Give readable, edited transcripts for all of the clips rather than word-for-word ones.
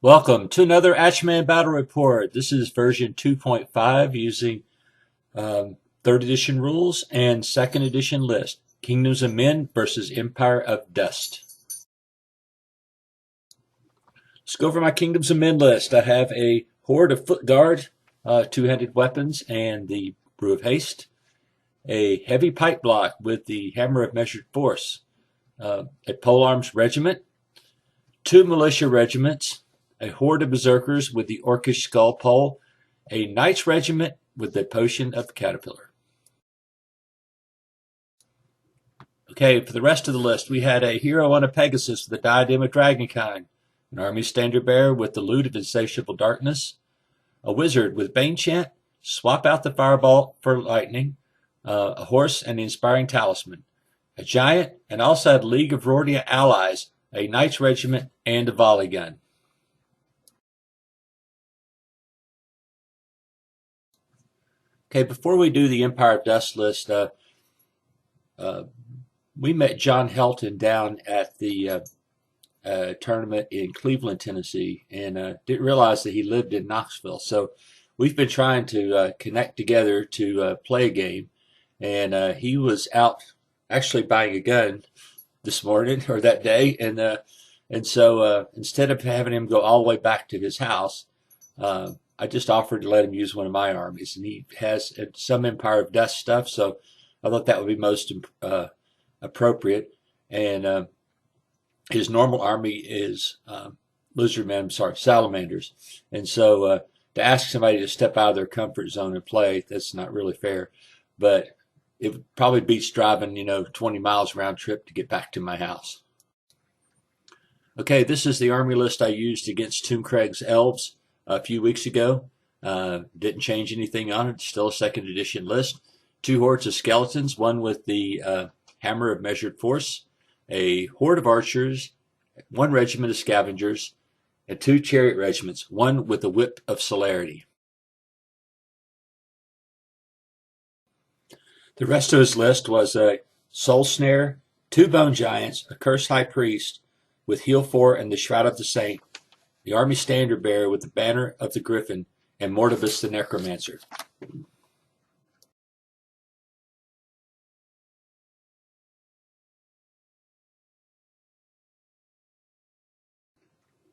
Welcome to another Ashman Battle Report. This is version 2.5 using 3rd edition rules and 2nd edition list. Kingdoms of Men versus Empire of Dust. Let's go over my Kingdoms of Men list. I have a Horde of Foot Guard, two-handed weapons, and the Brew of Haste. A heavy pipe block with the Hammer of Measured Force. A polearms regiment. 2 militia regiments. A horde of berserkers with the orcish skull pole, a knight's regiment with the potion of the caterpillar. Okay, for the rest of the list, we had a hero on a Pegasus with the diadem of dragonkind, an army standard bearer with the lute of insatiable darkness, a wizard with bane chant, swap out the fireball for lightning, a horse and the inspiring talisman, a giant, and also had League of Rordia allies, a knight's regiment, and a volley gun. Okay, before we do the Empire of Dust list, we met John Helton down at the tournament in Cleveland, Tennessee, and didn't realize that he lived in Knoxville. So we've been trying to connect together to play a game, and he was out actually buying a gun this morning or that day, and so instead of having him go all the way back to his house, I just offered to let him use one of my armies, and he has some Empire of Dust stuff, so I thought that would be most appropriate. And his normal army is salamanders, and so to ask somebody to step out of their comfort zone and play, that's not really fair. But it probably beats driving, 20 miles round trip to get back to my house. Okay, this is the army list I used against Tomb Craig's elves a few weeks ago. Didn't change anything on it. Still a 2nd edition list. 2 hordes of skeletons, one with the Hammer of Measured Force, a horde of archers, 1 regiment of scavengers, and 2 chariot regiments, one with a whip of celerity. The rest of his list was a soul snare, 2 bone giants, a cursed high priest with heal 4 and the shroud of the saint, the army standard bearer with the banner of the griffin, and Mortibus the necromancer.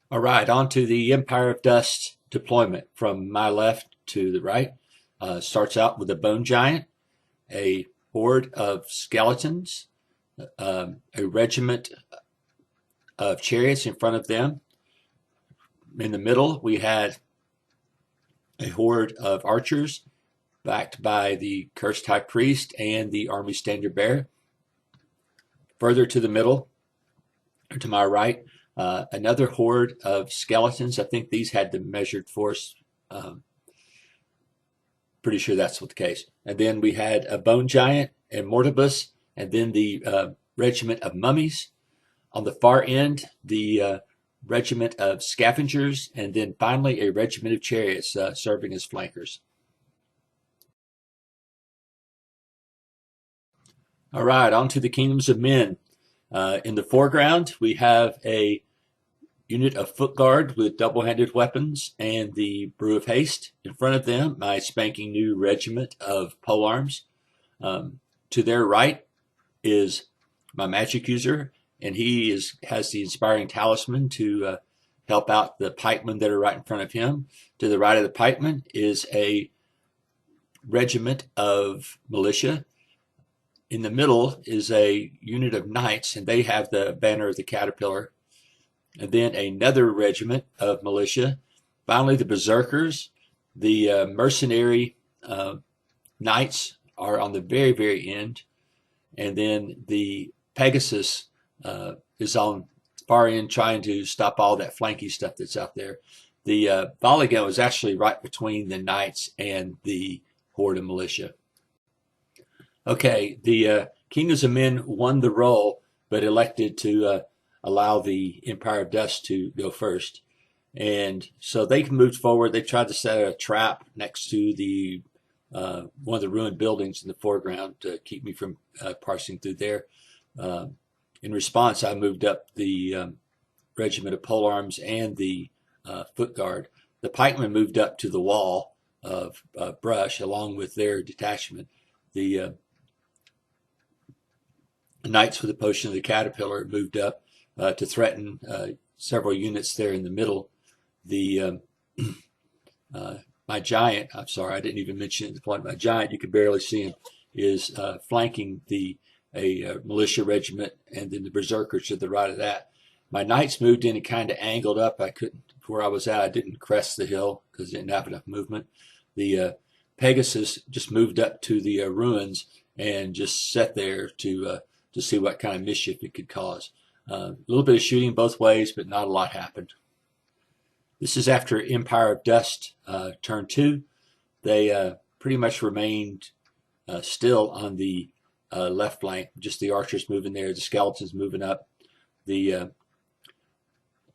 All right, on to the Empire of Dust deployment from my left to the right. Starts out with a bone giant, a horde of skeletons, a regiment of chariots in front of them. In the middle, we had a horde of archers backed by the cursed high priest and the army standard bearer. Further to the middle, or to my right, another horde of skeletons. I think these had the measured force. Pretty sure that's what the case. And then we had a bone giant and Mortibus, and then the regiment of mummies. On the far end, the regiment of scavengers, and then finally a regiment of chariots serving as flankers. All right, on to the Kingdoms of Men. In the foreground, we have a unit of foot guard with double-handed weapons and the Brew of Haste. In front of them, my spanking new regiment of polearms. To their right is my magic user, and he has the inspiring talisman to help out the pikemen that are right in front of him. To the right of the pikemen is a regiment of militia. In the middle is a unit of knights, and they have the banner of the caterpillar. And then another regiment of militia. Finally, the berserkers. The mercenary knights are on the very, very end. And then the Pegasus is on far end trying to stop all that flanky stuff that's out there. The volley gun was actually right between the knights and the horde of militia. Okay, the Kingdoms of Men won the roll, but elected to allow the Empire of Dust to go first. And so they moved forward. They tried to set a trap next to the one of the ruined buildings in the foreground to keep me from parsing through there. In response, I moved up the regiment of polearms and the foot guard. The pikemen moved up to the wall of brush along with their detachment. The knights with the potion of the caterpillar moved up to threaten several units there in the middle. The my giant, I'm sorry, I didn't even mention it at the point. My giant, you can barely see him, is flanking a militia regiment, and then the berserkers to the right of that. My knights moved in and kind of angled up. I couldn't, where I was at, I didn't crest the hill because I didn't have enough movement. The Pegasus just moved up to the ruins and just sat there to see what kind of mischief it could cause. A little bit of shooting both ways, but not a lot happened. This is after Empire of Dust turn 2. They pretty much remained still on the left flank, just the archers moving there, the skeletons moving up. The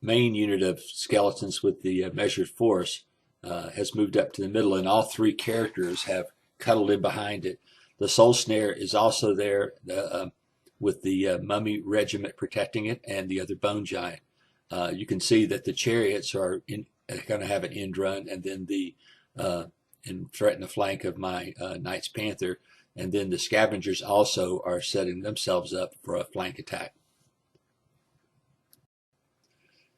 main unit of skeletons with the measured force has moved up to the middle, and all three characters have cuddled in behind it. The Soul Snare is also there with the mummy regiment protecting it and the other bone giant. You can see that the chariots are going to have an end run, and then and threaten the flank of my Knights Panther, and then the scavengers also are setting themselves up for a flank attack.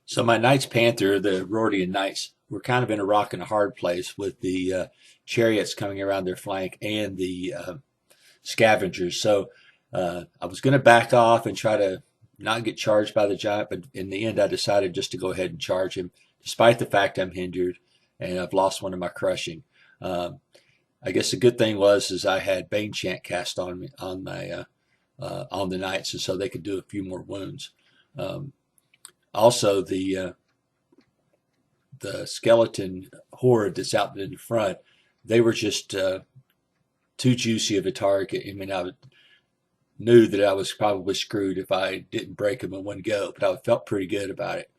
So my Knights Panther, the Rordian Knights, were kind of in a rock and a hard place with the chariots coming around their flank and the scavengers. So I was going to back off and try to not get charged by the giant, but in the end I decided just to go ahead and charge him, despite the fact I'm hindered and I've lost one of my crushing. I guess the good thing was I had Bane Chant cast on me on the knights, and so they could do a few more wounds. Also, the skeleton horde that's out in the front, they were just too juicy of a target. I mean, I knew that I was probably screwed if I didn't break them in one go, but I felt pretty good about it.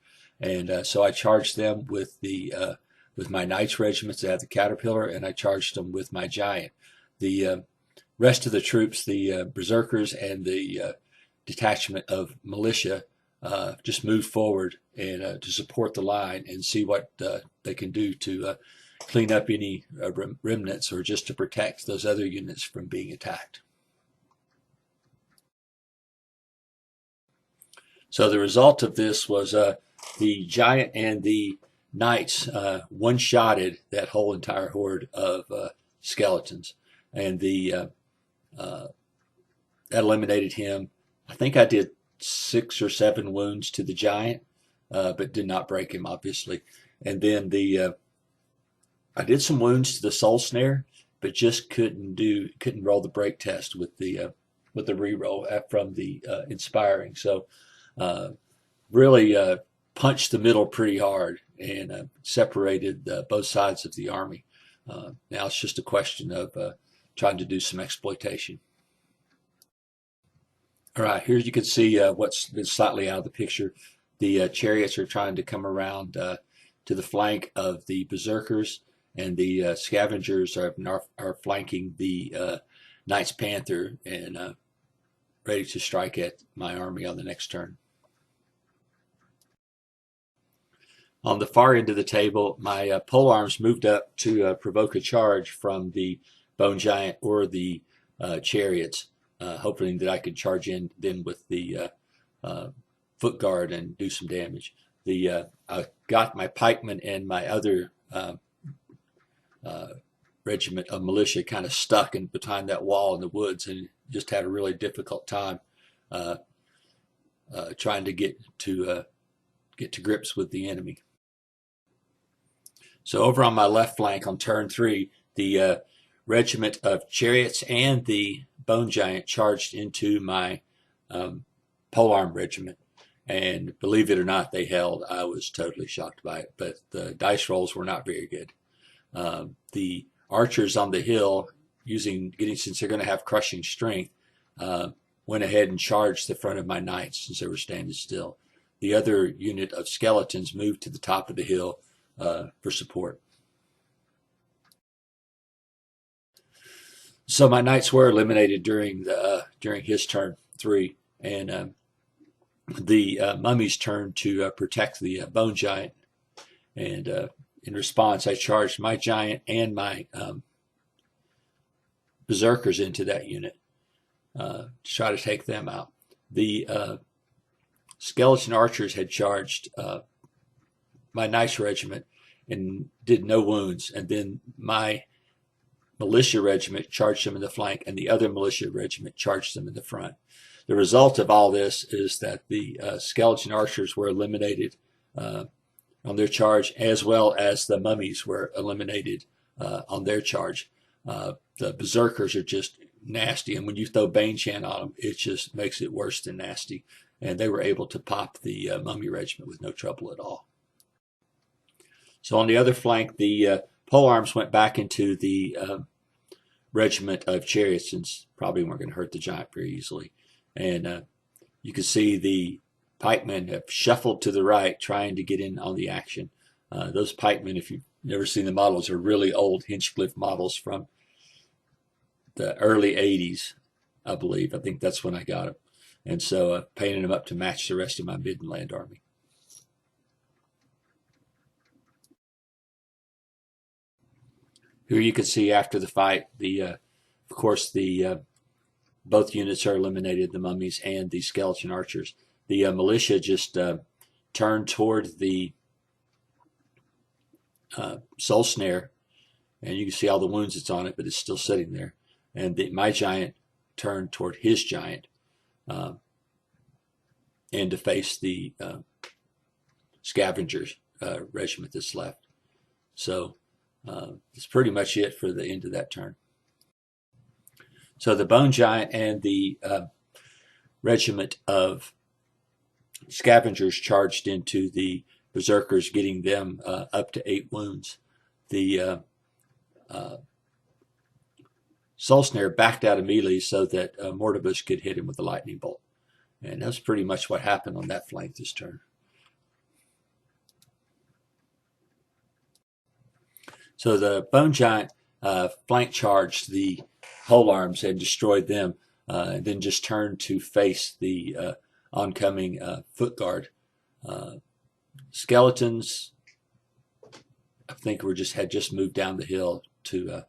And so I charged them with with my Knights regiments that had the caterpillar, and I charged them with my giant. The rest of the troops, the berserkers and the detachment of militia, just moved forward and to support the line and see what they can do to clean up any remnants, or just to protect those other units from being attacked. So the result of this was the giant and the knights one-shotted that whole entire horde of skeletons, and that eliminated him. I think I did 6 or 7 wounds to the giant, but did not break him, obviously. And then I did some wounds to the Soul Snare, but just couldn't roll the break test with the reroll from the inspiring. So really punched the middle pretty hard and separated both sides of the army. Now it's just a question of trying to do some exploitation. All right, here you can see what's been slightly out of the picture. The chariots are trying to come around to the flank of the berserkers, and the scavengers are flanking the Knights Panther and ready to strike at my army on the next turn. On the far end of the table, my polearms moved up to provoke a charge from the bone giant or the chariots, hoping that I could charge in then with the foot guard and do some damage. I got my pikemen and my other regiment of militia kind of stuck in behind that wall in the woods, and just had a really difficult time trying to get to grips with the enemy. So over on my left flank on turn 3, the regiment of chariots and the bone giant charged into my polearm regiment, and believe it or not, they held. I was totally shocked by it, but the dice rolls were not very good. The archers on the hill, since they're going to have crushing strength, went ahead and charged the front of my knights since they were standing still. The other unit of skeletons moved to the top of the hill for support. So my knights were eliminated during his turn 3, and the mummy's turn to protect the bone giant. And in response, I charged my giant and my berserkers into that unit to try to take them out. The skeleton archers had charged my Knights regiment and did no wounds, and then my militia regiment charged them in the flank, and the other militia regiment charged them in the front. The result of all this is that the skeleton archers were eliminated on their charge, as well as the mummies were eliminated on their charge. The berserkers are just nasty, and when you throw Bane Chant on them, it just makes it worse than nasty. And they were able to pop the mummy regiment with no trouble at all. So on the other flank, the pole arms went back into the regiment of chariots, since probably weren't going to hurt the giant very easily. And you can see the pikemen have shuffled to the right, trying to get in on the action. Those pikemen, if you've never seen the models, are really old Hinchcliffe models from the early 80s, I believe. I think that's when I got them. And so painted them up to match the rest of my Midland army. Here you can see after the fight, of course, both units are eliminated, the mummies and the skeleton archers. The militia just turned toward the soul snare, and you can see all the wounds it's on it, but it's still sitting there. And my giant turned toward his giant, and to face the scavengers regiment that's left. So that's pretty much it for the end of that turn. So the bone giant and the regiment of scavengers charged into the berserkers, getting them up to 8 wounds. The soul snare backed out immediately so that Mortibush could hit him with a lightning bolt. And that's pretty much what happened on that flank this turn. So the bone giant flank charged the pole arms and destroyed them, and then just turned to face the oncoming foot guard. Skeletons, I think, had just moved down the hill to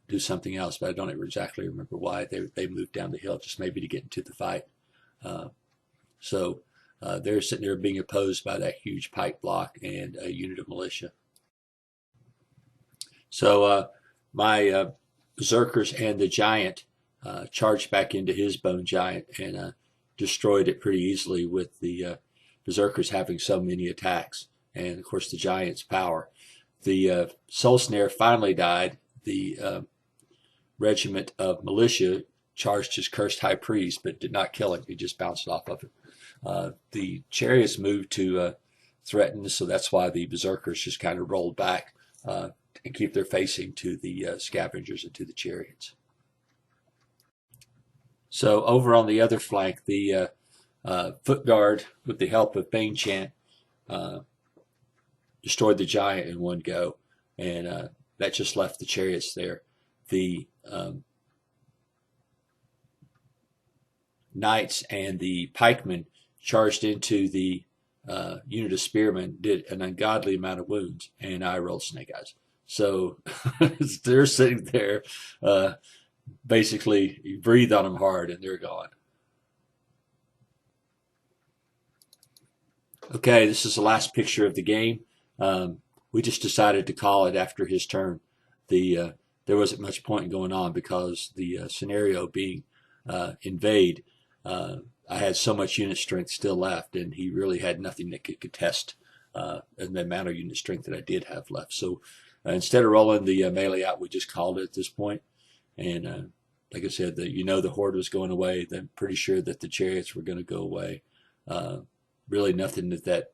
do something else, but I don't exactly remember why they moved down the hill, just maybe to get into the fight. So they're sitting there being opposed by that huge pike block and a unit of militia. So my berserkers and the giant charged back into his bone giant and destroyed it pretty easily, with the berserkers having so many attacks, and of course the giant's power. The soul snare finally died. The regiment of militia charged his cursed high priest, but did not kill him. He just bounced off of it. The chariots moved to threaten, so that's why the berserkers just kind of rolled back and keep their facing to the scavengers and to the chariots. So over on the other flank, the foot guard, with the help of Bane Chant, destroyed the giant in one go, and that just left the chariots there. The knights and the pikemen charged into the unit of spearmen, did an ungodly amount of wounds, and I rolled snake eyes. So they're sitting there, basically you breathe on them hard and they're gone. Okay, this is the last picture of the game. We just decided to call it after his turn. There wasn't much point in going on, because the scenario being invade, I had so much unit strength still left, and he really had nothing that could contest the amount of unit strength that I did have left. So instead of rolling the melee out, we just called it at this point. And like I said, the horde was going away. I'm pretty sure that the chariots were going to go away. Really nothing that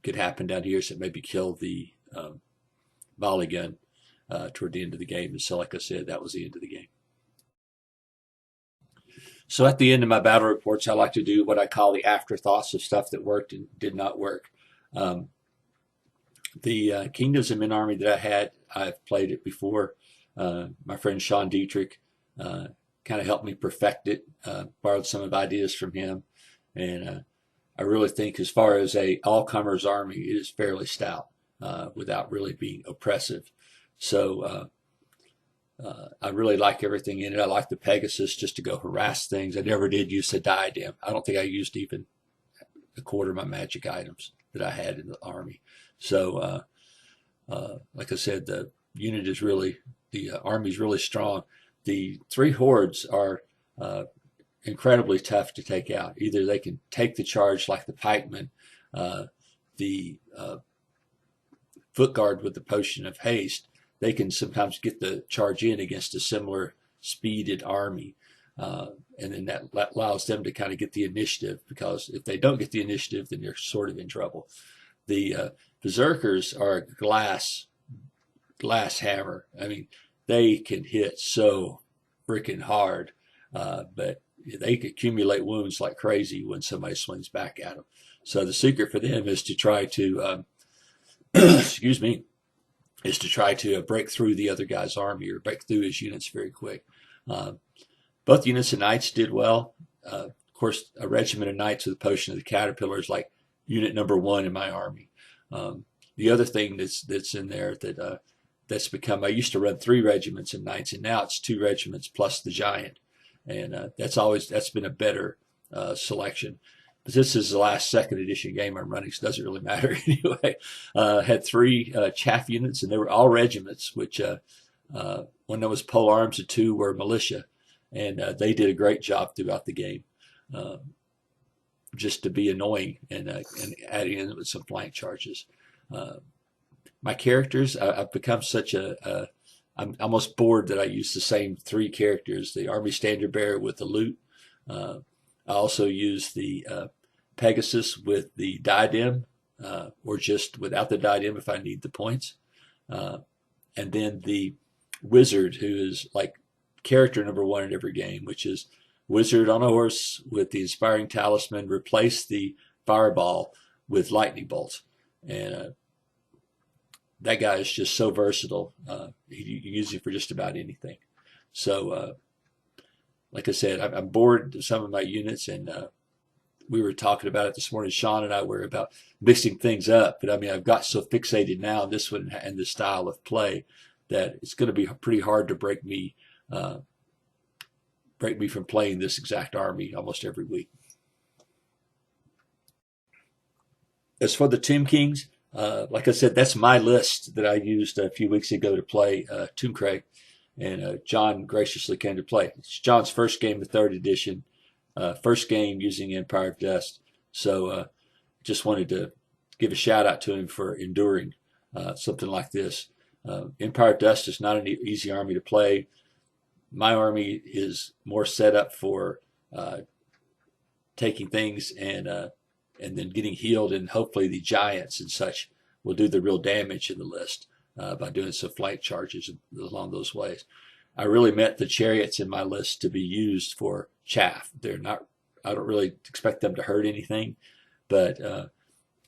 could happen down here, so maybe kill the volley gun toward the end of the game. And so, like I said, that was the end of the game. So at the end of my battle reports, I like to do what I call the afterthoughts of stuff that worked and did not work. The Kingdoms of Men army that I had, I've played it before. My friend Sean Dietrich kind of helped me perfect it, borrowed some of ideas from him. And I really think as far as a all-comers army, it is fairly stout without really being oppressive. So I really like everything in it. I like the Pegasus just to go harass things. I never did use the diadem. I don't think I used even a quarter of my magic items that I had in the army. So like I said, the unit is really, the army is really strong. The three hordes are incredibly tough to take out. Either they can take the charge like the pikemen, the foot guard with the potion of haste. They can sometimes get the charge in against a similar speeded army. And then that allows them to kind of get the initiative, because if they don't get the initiative, then they're sort of in trouble. The berserkers are a glass hammer. I mean, they can hit so freaking hard, but they can accumulate wounds like crazy when somebody swings back at them. So the secret for them is to try to, excuse me, is to try to break through the other guy's army or break through his units very quick. Both units of knights did well. Of course, a regiment of knights with the potion of the caterpillar is like unit number one in my army. The other thing that's in there that's become, I used to run 3 regiments of knights, and now it's 2 regiments plus the giant, and that's been a better selection. But this is the last 2nd edition game I'm running, so it doesn't really matter anyway. Had 3 chaff units, and they were all regiments, which one that was pole arms and 2 were militia, and they did a great job throughout the game, just to be annoying and adding in with some flank charges. My characters, I've become such I'm almost bored that I use the same 3 characters. The army standard bearer with the loot. I also use the Pegasus with the diadem, or just without the diadem if I need the points. And then the wizard, who is like character number 1 in every game, which is wizard on a horse with the inspiring talisman. Replace the fireball with lightning bolts. And that guy is just so versatile. You can use it for just about anything. So, like I said, I'm bored of some of my units, and we were talking about it this morning. Sean and I were about mixing things up. But I mean, I've got so fixated now on this one and the style of play that it's going to be pretty hard to break me from playing this exact army almost every week. As for the Tomb Kings, like I said, that's my list that I used a few weeks ago to play Tomb Craig, and John graciously came to play. It's John's first game of 3rd edition, first game using Empire of Dust. So just wanted to give a shout out to him for enduring something like this. Empire of Dust is not an easy army to play. My army is more set up for taking things and then getting healed, and hopefully the giants and such will do the real damage in the list by doing some flank charges along those ways. I really meant the chariots in my list to be used for chaff. They're not, I don't really expect them to hurt anything, but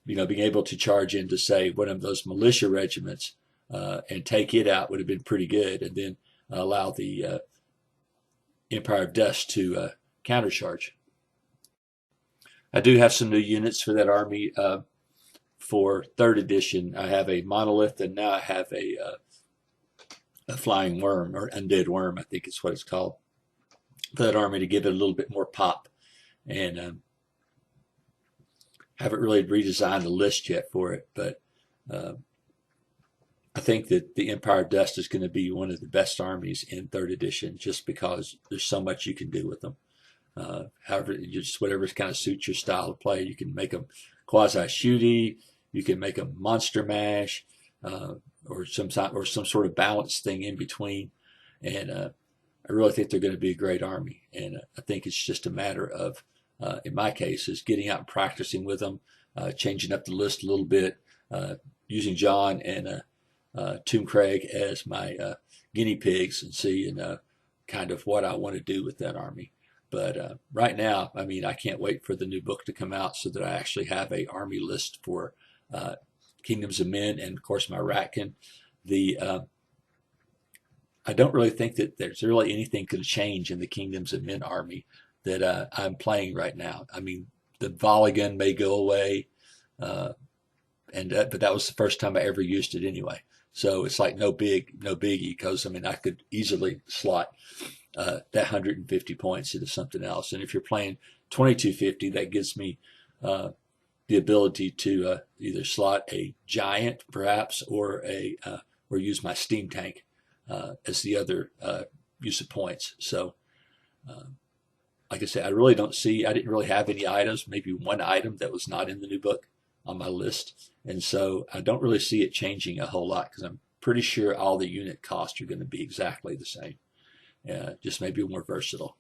being able to charge into, say, one of those militia regiments and take it out would have been pretty good, and then allow the Empire of Dust to countercharge. I do have some new units for that army. For 3rd edition, I have a monolith, and now I have a flying worm, or undead worm, I think is what it's called, for that army to give it a little bit more pop. And haven't really redesigned the list yet for it, but I think that the Empire of Dust is going to be one of the best armies in 3rd edition, just because there's so much you can do with them. However, just whatever kind of suits your style of play. You can make them quasi-shooty, you can make them monster mash, or some sort of balanced thing in between. And I really think they're going to be a great army. And I think it's just a matter of, in my case, is getting out and practicing with them, changing up the list a little bit, using John and Tomb Craig as my guinea pigs, and seeing kind of what I want to do with that army. But right now, I mean, I can't wait for the new book to come out so that I actually have a army list for Kingdoms of Men, and of course my Ratkin. I don't really think that there's really anything going to change in the Kingdoms of Men army that I'm playing right now. I mean, the volley gun may go away, but that was the first time I ever used it anyway. So it's like no biggie, because I mean I could easily slot that 150 points into something else. And if you're playing 2250, that gives me the ability to either slot a giant perhaps, or use my steam tank as the other use of points. So like I said, I didn't really have any items, maybe one item that was not in the new book on my list. And so I don't really see it changing a whole lot, because I'm pretty sure all the unit costs are going to be exactly the same. Just maybe more versatile.